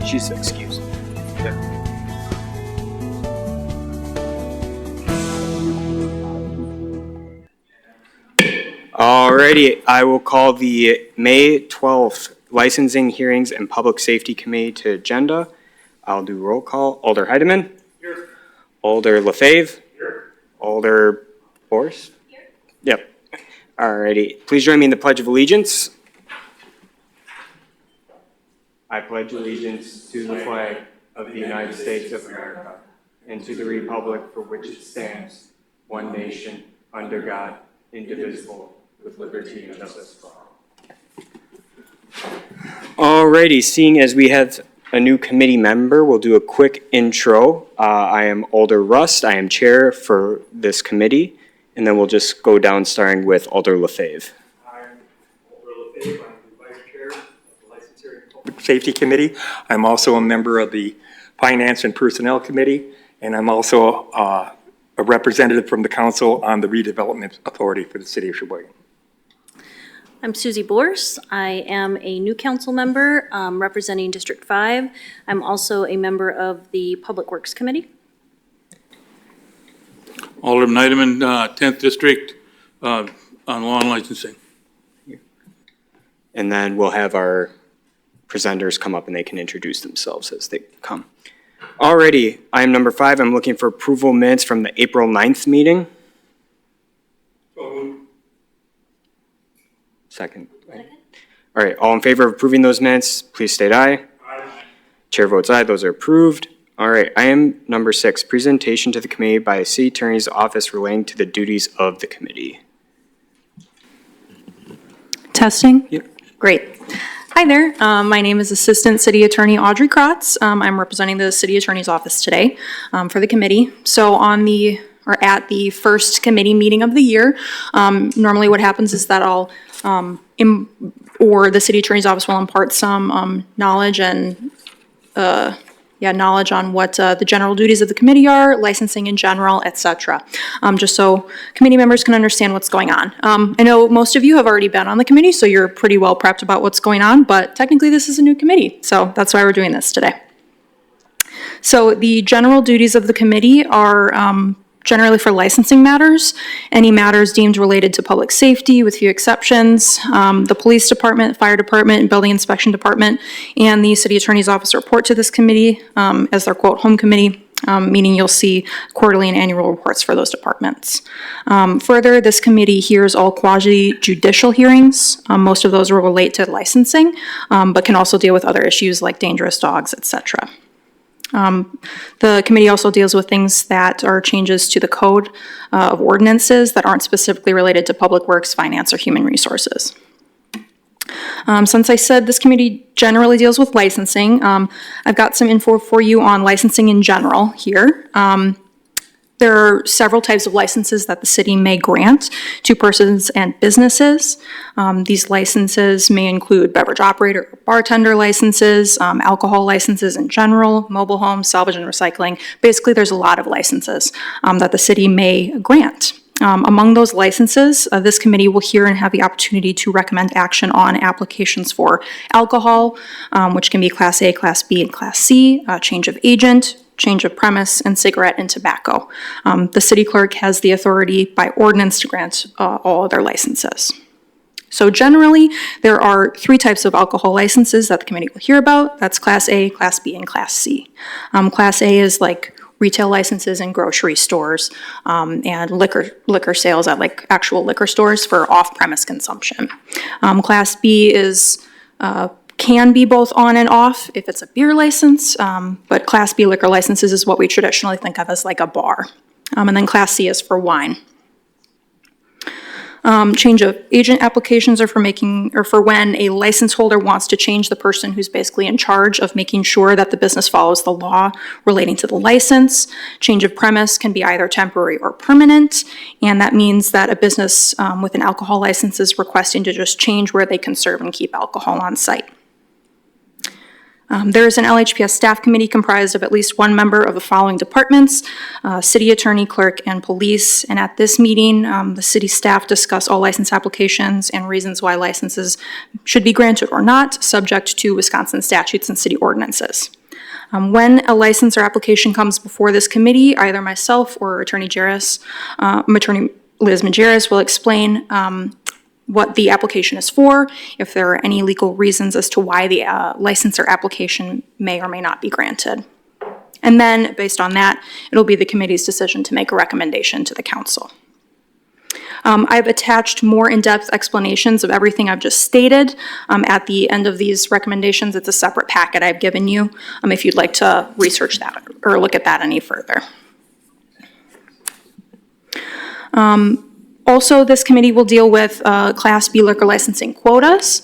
she's excused. Yeah. Alrighty, I will call the May 12th Licensing, Hearings, and Public Safety Committee to agenda. I'll do roll call. Alder Heidemann? Here. Alder Lefebvre? Here. Alder Borst? Here. Yep. Alrighty, please join me in the Pledge of Allegiance. I pledge allegiance to the flag of the United States of America and to the republic for which it stands, one nation, under God, indivisible, with liberty and justice for all. Alrighty, seeing as we have a new committee member, we'll do a quick intro. I am Alder Rust. I am chair for this committee, and then we'll just go down starting with Alder Lefebvre. I'm Alder Lefebvre. I'm the vice chair of the Licensing and Public Safety Committee. I'm also a member of the Finance and Personnel Committee, and I'm also a representative from the Council on the Redevelopment Authority for the City of Sheboygan. I'm Susie Borst. I am a new council member representing District 5. I'm also a member of the Public Works Committee. Alderman Heidemann, 10th District on law and licensing. And then we'll have our presenters come up and they can introduce themselves as they come. Alrighty, item number 5, I'm looking for approval minutes from the April 9th meeting. Second. All right, all in favor of approving those minutes, please state aye. Aye. Chair votes aye, those are approved. All right, item number 6, presentation to the committee by the City Attorney's Office relating to the duties of the committee. Testing? Yep. Great. Hi there, my name is Assistant City Attorney Audrey Kratz. I'm representing the City Attorney's Office today for the committee. So at the first committee meeting of the year, normally what happens is that the City Attorney's Office will impart some knowledge and knowledge on what the general duties of the committee are, licensing in general, etc. Just so committee members can understand what's going on. I know most of you have already been on the committee, so you're pretty well prepped about what's going on, but technically this is a new committee, so that's why we're doing this today. So the general duties of the committee are generally for licensing matters, any matters deemed related to public safety with few exceptions, the police department, fire department, and building inspection department, and the city attorney's office report to this committee as their quote home committee, meaning you'll see quarterly and annual reports for those departments. Further, this committee hears all quasi-judicial hearings. Most of those will relate to licensing, but can also deal with other issues like dangerous dogs, etc. The committee also deals with things that are changes to the code of ordinances that aren't specifically related to public works, finance, or human resources. Since I said this committee generally deals with licensing, I've got some info for you on licensing in general here. There are several types of licenses that the city may grant to persons and businesses. These licenses may include beverage operator or bartender licenses, alcohol licenses in general, mobile homes, salvage and recycling. Basically, there's a lot of licenses that the city may grant. Among those licenses, this committee will hear and have the opportunity to recommend action on applications for alcohol, which can be Class A, Class B, and Class C, change of agent, change of premise, and cigarette and tobacco. The city clerk has the authority by ordinance to grant all other licenses. So generally, there are 3 types of alcohol licenses that the committee will hear about. That's Class A, Class B, and Class C. Class A is like retail licenses in grocery stores and liquor sales at like actual liquor stores for off-premise consumption. Class B is can be both on and off if it's a beer license, but Class B liquor licenses is what we traditionally think of as like a bar. And then Class C is for wine. Change of agent applications are for when a license holder wants to change the person who's basically in charge of making sure that the business follows the law relating to the license. Change of premise can be either temporary or permanent, and that means that a business with an alcohol license is requesting to just change where they can serve and keep alcohol on site. There is an LHPS staff committee comprised of at least one member of the following departments, city attorney, clerk, and police. And at this meeting, the city staff discuss all license applications and reasons why licenses should be granted or not, subject to Wisconsin statutes and city ordinances. When a license or application comes before this committee, either myself or Attorney Liz Majerus will explain what the application is for, if there are any legal reasons as to why the license or application may or may not be granted. And then, based on that, it'll be the committee's decision to make a recommendation to the council. I've attached more in-depth explanations of everything I've just stated at the end of these recommendations. It's a separate packet I've given you if you'd like to research that or look at that any further. Also, this committee will deal with Class B liquor licensing quotas.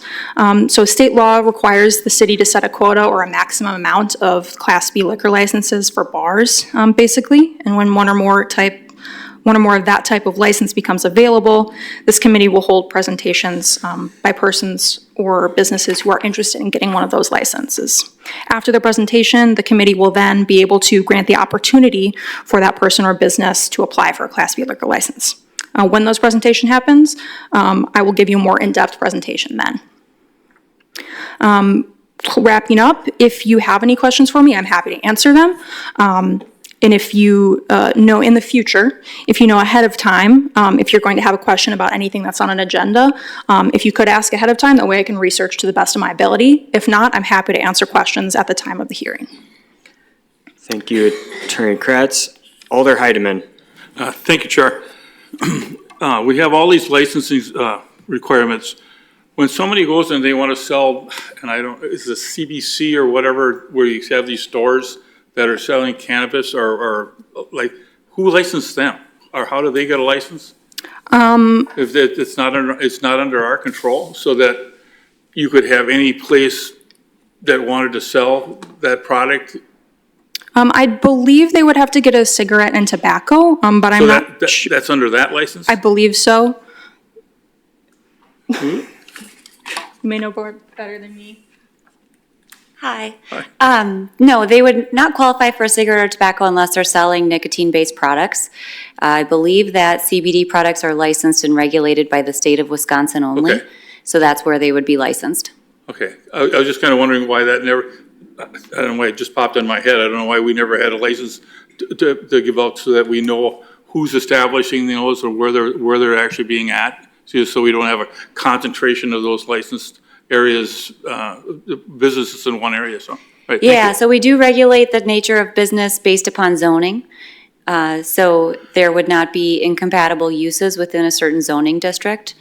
So state law requires the city to set a quota or a maximum amount of Class B liquor licenses for bars, basically. And when one or more of that type of license becomes available, this committee will hold presentations by persons or businesses who are interested in getting one of those licenses. After the presentation, the committee will then be able to grant the opportunity for that person or business to apply for a Class B liquor license. When those presentation happens, I will give you a more in-depth presentation then. Wrapping up, if you have any questions for me, I'm happy to answer them. And if you know in the future, if you know ahead of time, if you're going to have a question about anything that's on an agenda, if you could ask ahead of time, that way I can research to the best of my ability. If not, I'm happy to answer questions at the time of the hearing. Thank you, Attorney Kratz. Alder Heidemann. Thank you, Chair. We have all these licensing requirements. When somebody goes and they want to sell, and is it CBC or whatever, where you have these stores that are selling cannabis or like, who licensed them? Or how do they get a license? If it's not under our control, so that you could have any place that wanted to sell that product. I believe they would have to get a cigarette and tobacco, but I'm not. That's under that license? I believe so. You may know better than me. Hi. No, they would not qualify for a cigarette or tobacco unless they're selling nicotine-based products. I believe that CBD products are licensed and regulated by the state of Wisconsin only. Okay. So that's where they would be licensed. Okay. I was just kind of wondering why that never, I don't know why it just popped in my head. I don't know why we never had a license to give out so that we know who's establishing those or where they're actually being at, so we don't have a concentration of those licensed areas, businesses in one area, so. Right, Yeah, so we do regulate the nature of business based upon zoning. So there would not be incompatible uses within a certain zoning district.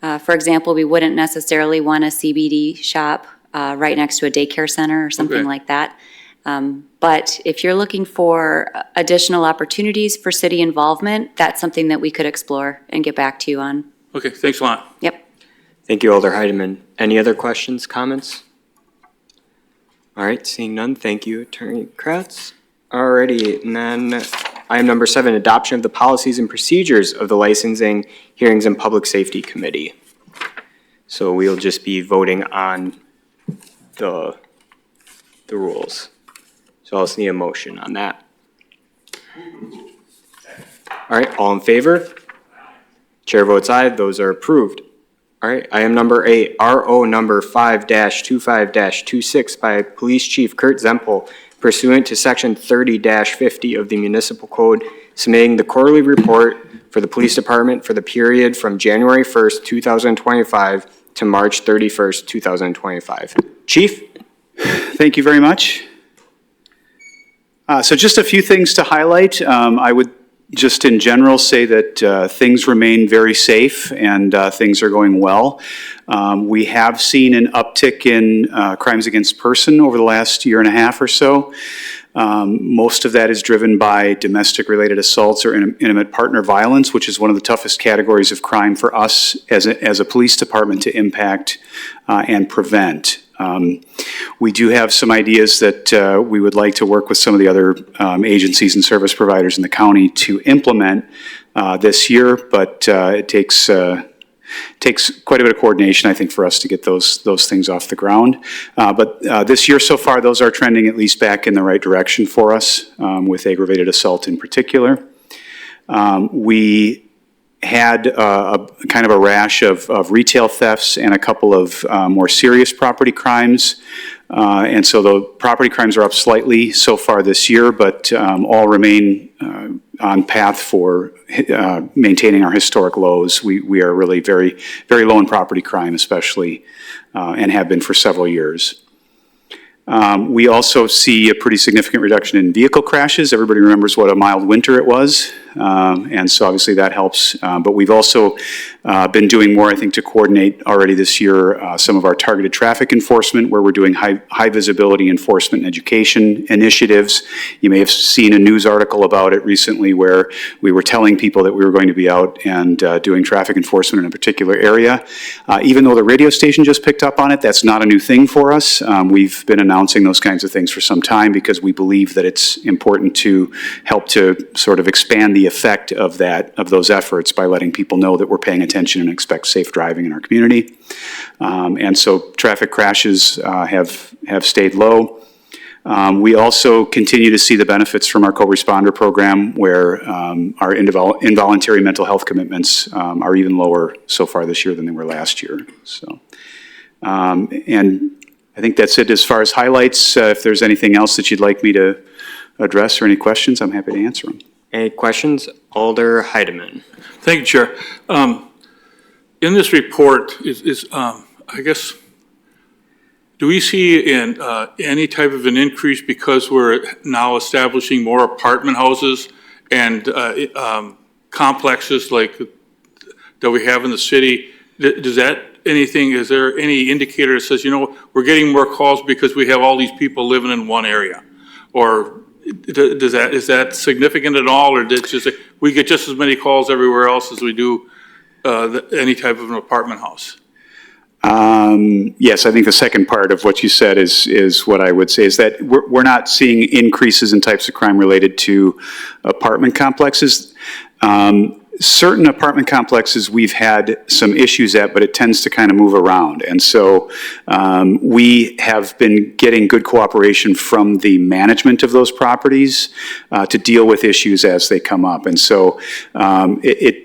For example, we wouldn't necessarily want a CBD shop right next to a daycare center or something Okay. like that. But if you're looking for additional opportunities for city involvement, that's something that we could explore and get back to you on. Okay, thanks a lot. Yep. Thank you, Alder Heidemann. Any other questions, comments? All right, seeing none, thank you, Attorney Kratz. Alrighty, and then item number 7, adoption of the policies and procedures of the Licensing, Hearings, and Public Safety Committee. So we'll just be voting on the rules. So I'll just need a motion on that. All right, all in favor? Chair votes aye, those are approved. All right, item number 8, RO number 5-25-26 by Police Chief Kurt Zempel pursuant to section 30-50 of the Municipal Code, submitting the quarterly report for the Police Department for the period from January 1st, 2025 to March 31st, 2025. Chief? Thank you very much. So just a few things to highlight. I would just in general say that things remain very safe and things are going well. We have seen an uptick in crimes against person over the last year and a half or so. Most of that is driven by domestic-related assaults or intimate partner violence, which is one of the toughest categories of crime for us as a police department to impact and prevent. We do have some ideas that we would like to work with some of the other agencies and service providers in the county to implement this year, but it takes quite a bit of coordination, I think, for us to get those things off the ground. But this year so far, those are trending at least back in the right direction for us, with aggravated assault in particular. We had a kind of a rash of retail thefts and a couple of more serious property crimes And so the property crimes are up slightly so far this year, but all remain on path for maintaining our historic lows. We are really very, very low in property crime especially, and have been for several years. We also see a pretty significant reduction in vehicle crashes. Everybody remembers what a mild winter it was, and so obviously that helps. But we've also been doing more, I think, to coordinate already this year some of our targeted traffic enforcement, where we're doing high visibility enforcement and education initiatives. You may have seen a news article about it recently where we were telling people that we were going to be out and doing traffic enforcement in a particular area. Even though the radio station just picked up on it, that's not a new thing for us. We've been announcing those kinds of things for some time because we believe that it's important to help to sort of expand the effect of those efforts by letting people know that we're paying attention and expect safe driving in our community. And so traffic crashes have stayed low. We also continue to see the benefits from our co-responder program, where our involuntary mental health commitments are even lower so far this year than they were last year. So, and I think that's it as far as highlights. If there's anything else that you'd like me to address or any questions, I'm happy to answer them. Any questions? Alder Heidemann. Thank you, Chair. In this report I guess, do we see any type of an increase because we're now establishing more apartment houses and complexes like that we have in the city? Is there any indicator that says, we're getting more calls because we have all these people living in one area? Or is that significant at all, or we get just as many calls everywhere else as we do any type of an apartment house? Yes, I think the second part of what you said is what I would say, is that we're not seeing increases in types of crime related to apartment complexes. Certain apartment complexes we've had some issues at, but it tends to kind of move around. And so we have been getting good cooperation from the management of those properties to deal with issues as they come up. And so it's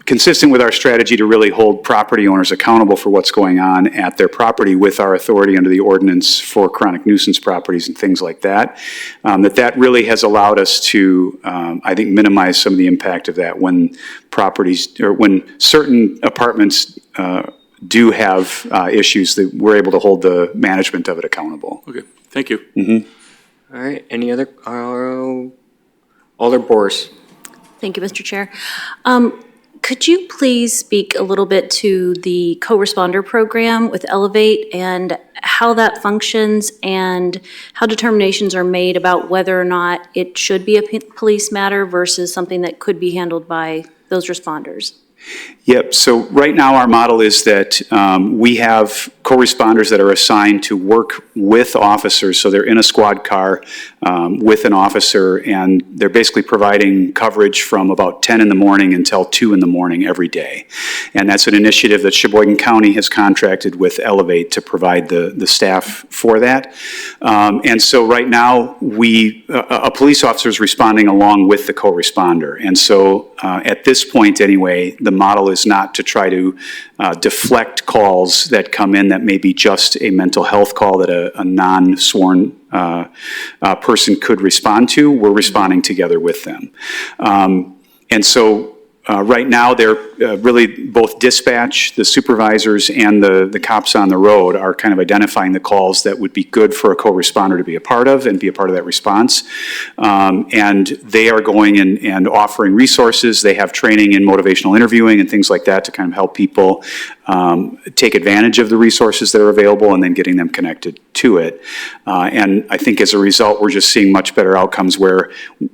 consistent with our strategy to really hold property owners accountable for what's going on at their property with our authority under the ordinance for chronic nuisance properties and things like that, that really has allowed us to, I think, minimize some of the impact of that when properties, or when certain apartments do have issues, that we're able to hold the management of it accountable. Okay, thank you. Mm-hmm. All right, any other? Alder Boers. Thank you, Mr. Chair. Could you please speak a little bit to the co-responder program with Elevate and how that functions and how determinations are made about whether or not it should be a police matter versus something that could be handled by those responders? Yep, so right now our model is that we have co-responders that are assigned to work with officers, so they're in a squad car with an officer, and they're basically providing coverage from about 10 in the morning until 2 in the morning every day. And that's an initiative that Sheboygan County has contracted with Elevate to provide the staff for that. And so right now, a police officer is responding along with the co-responder. And so at this point anyway, the model is not to try to deflect calls that come in that may be just a mental health call that a non-sworn person could respond to. We're responding together with them. And so right now, they're really both dispatch, the supervisors, and the cops on the road are kind of identifying the calls that would be good for a co-responder to be a part of and be a part of that response. And they are going and offering resources. They have training in motivational interviewing and things like that to kind of help people take advantage of the resources that are available and then getting them connected to it. And I think as a result, we're just seeing much better outcomes where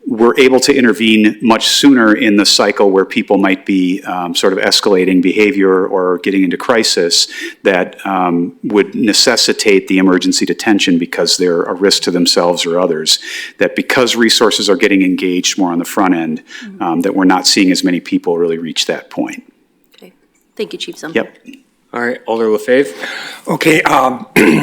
we're able to intervene much sooner in the cycle where people might be sort of escalating behavior or getting into crisis that would necessitate the emergency detention because they're a risk to themselves or others. That because resources are getting engaged more on the front end, that we're not seeing as many people really reach that point. Okay, thank you, Chief Sumner. Yep. All right, Alder Lefebvre. Okay,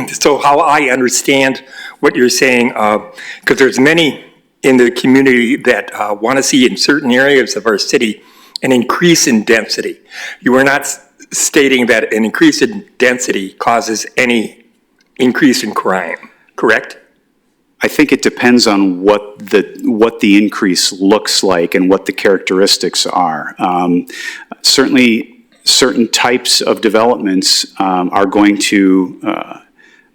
so how I understand what you're saying, because there's many in the community that want to see in certain areas of our city an increase in density. You are not stating that an increase in density causes any increase in crime, correct? I think it depends on what the increase looks like and what the characteristics are. Certainly, certain types of developments are going to,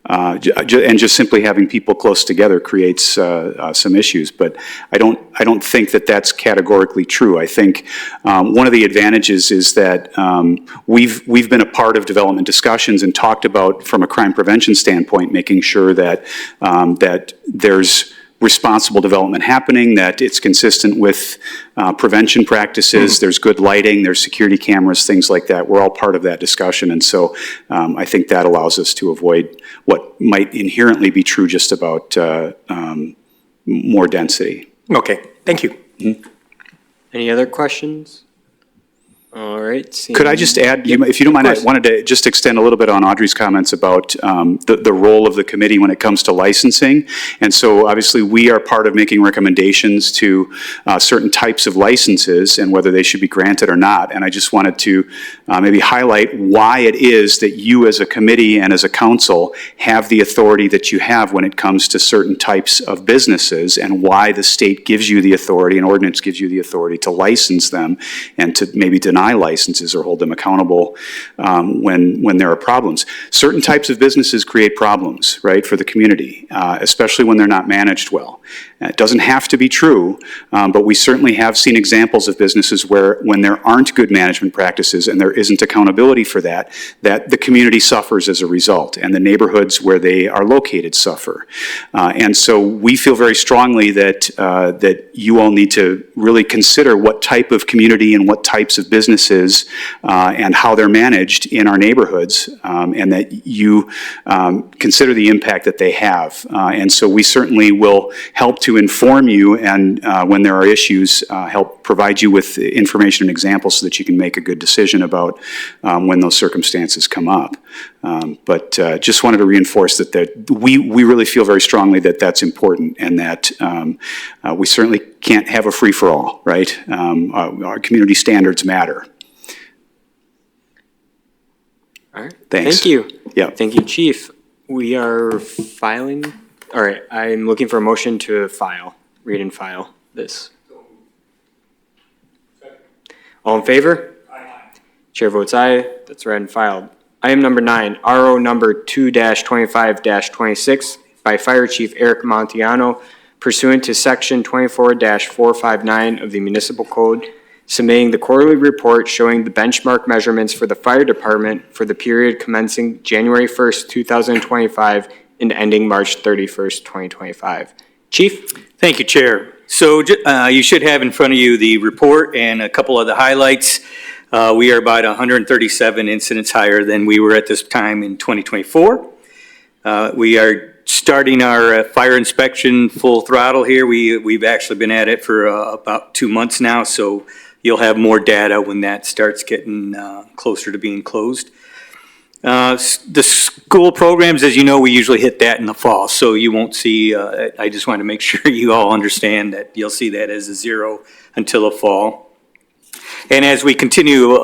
and just simply having people close together creates some issues. But I don't think that that's categorically true. I think one of the advantages is that we've been a part of development discussions and talked about, from a crime prevention standpoint, making sure that that there's responsible development happening, that it's consistent with prevention practices, there's good lighting, there's security cameras, things like that. We're all part of that discussion, and so I think that allows us to avoid what might inherently be true just about more density. Okay, thank you. Any other questions? All right. Could I just add, if you don't mind, I wanted to just extend a little bit on Audrey's comments about the role of the committee when it comes to licensing. And so obviously we are part of making recommendations to certain types of licenses and whether they should be granted or not. And I just wanted to maybe highlight why it is that you as a committee and as a council have the authority that you have when it comes to certain types of businesses, and why the state gives you the authority, and ordinance gives you the authority to license them and to maybe deny licenses or hold them accountable when there are problems. Certain types of businesses create problems, right, for the community, especially when they're not managed well. It doesn't have to be true, but we certainly have seen examples of businesses where, when there aren't good management practices and there isn't accountability for that, that the community suffers as a result, and the neighborhoods where they are located suffer. And so we feel very strongly that that you all need to really consider what type of community and what types of businesses and how they're managed in our neighborhoods, and that you consider the impact that they have. And so we certainly will help to inform you, and when there are issues, help provide you with information and examples so that you can make a good decision about when those circumstances come up. But just wanted to reinforce that we really feel very strongly that that's important, and that we certainly can't have a free-for-all, right? Our community standards matter. All right. Thanks. Thank you. Yeah. Thank you, Chief. We are filing. All right. I'm looking for a motion to read and file this. All in favor? Aye. Chair votes aye. That's read and filed. Item number 9, RO number 2-25-26 by Fire Chief Eric Montiano, pursuant to Section 24-459 of the Municipal Code, submitting the quarterly report showing the benchmark measurements for the fire department for the period commencing January 1st, 2025 and ending March 31st, 2025. Chief? Thank you, Chair. So you should have in front of you the report and a couple of the highlights. We are about 137 incidents higher than we were at this time in 2024. We are starting our fire inspection full throttle here. We've actually been at it for about 2 months now, so you'll have more data when that starts getting closer to being closed. The school programs, as you know, we usually hit that in the fall, so you won't see, I just want to make sure you all understand that you'll see that as a 0 until the fall. And as we continue,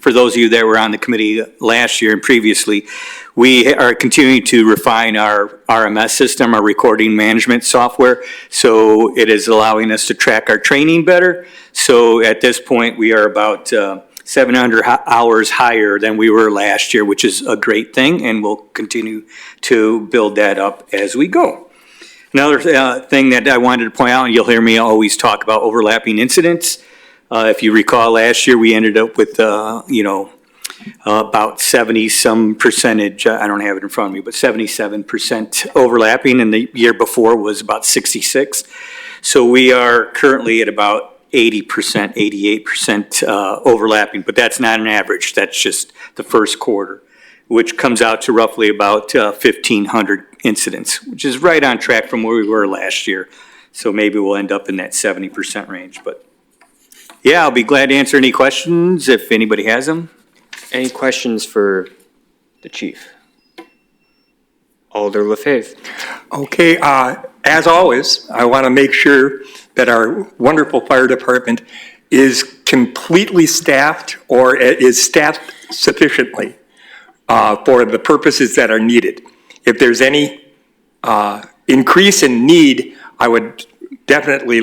for those of you that were on the committee last year and previously, we are continuing to refine our RMS system, our recording management software. So it is allowing us to track our training better. So at this point, we are about 700 hours higher than we were last year, which is a great thing, and we'll continue to build that up as we go. Another thing that I wanted to point out, and you'll hear me always talk about overlapping incidents. If you recall, last year we ended up with, about 70-some percentage, I don't have it in front of me, but 77% overlapping, and the year before was about 66. So we are currently at about 80%, 88% overlapping, but that's not an average. That's just the first quarter, which comes out to roughly about 1,500 incidents, which is right on track from where we were last year. So maybe we'll end up in that 70% range, but yeah, I'll be glad to answer any questions if anybody has them. Any questions for the chief? Alder LaFave. Okay, as always, I want to make sure that our wonderful fire department is completely staffed, or is staffed sufficiently for the purposes that are needed. if there's any increase in need, I would definitely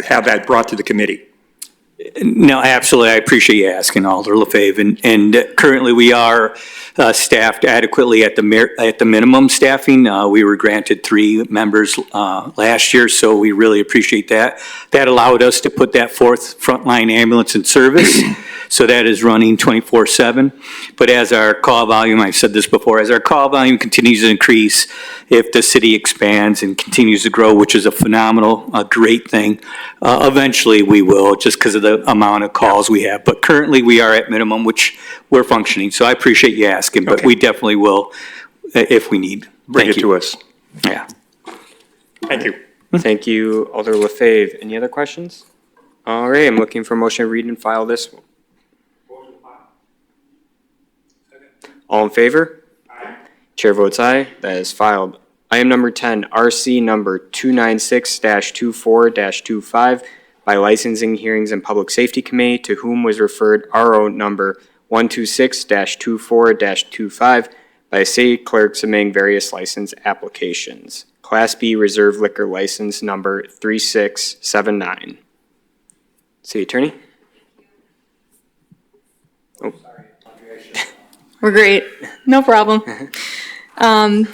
have that brought to the committee. No, absolutely. I appreciate you asking, Alder LaFave. And currently, we are staffed adequately at the minimum staffing. We were granted 3 members last year, so we really appreciate that. That allowed us to put that 4th frontline ambulance in service. So that is running 24/7. But as our call volume, I've said this before, as our call volume continues to increase, if the city expands and continues to grow, which is a phenomenal, great thing, eventually we will, just because of the amount of calls we have. But currently we are at minimum, which we're functioning. So I appreciate you asking, but we definitely will if we need. Bring it to us. Yeah. Thank you. Thank you, Alder LaFave. Any other questions? All right, I'm looking for a motion to read and file this. All in favor? Aye. Chair votes aye. That is filed. Item number 10, RC number 296-24-25 by Licensing, Hearings, and Public Safety Committee, to whom was referred RO number 126-24-25 by City Clerk submitting various license applications. Class B Reserve Liquor License number 3679. City Attorney? Oh. We're great. No problem.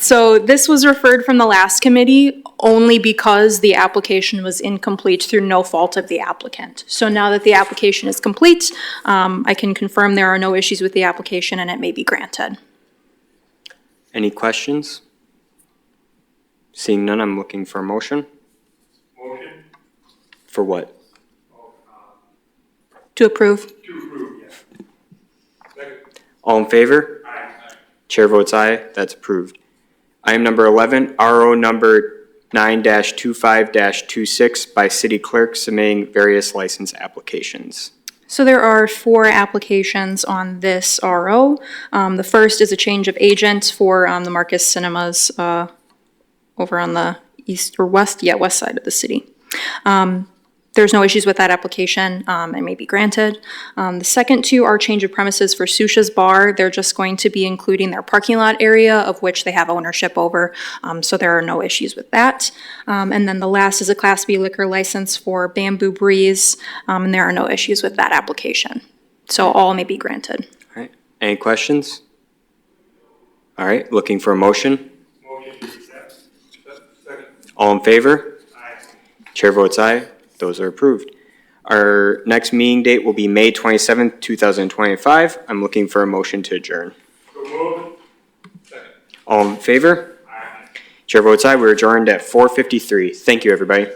So this was referred from the last committee only because the application was incomplete through no fault of the applicant. So now that the application is complete, I can confirm there are no issues with the application and it may be granted. Any questions? Seeing none, I'm looking for a motion. Motion For what? To approve. to approve, yes. Second. All in favor? Aye. Chair votes aye. That's approved. Item number 11, RO number 9-25-26 by City Clerk submitting various license applications. So there are 4 applications on this RO. The first is a change of agent for the Marcus Cinemas over on the east or west side of the city. There's no issues with that application. It may be granted. The second 2 are change of premises for Susha's Bar. They're just going to be including their parking lot area, of which they have ownership over, so there are no issues with that. And then the last is a Class B liquor license for Bamboo Breeze, and there are no issues with that application. So all may be granted. All right. Any questions? All right. Looking for a motion. Motion to accept. Second. All in favor? Aye. Chair votes aye. Those are approved. Our next meeting date will be May 27th, 2025. I'm looking for a motion to adjourn. So moved. Second. All in favor? Aye. Chair votes aye. We're adjourned at 4:53. Thank you, everybody.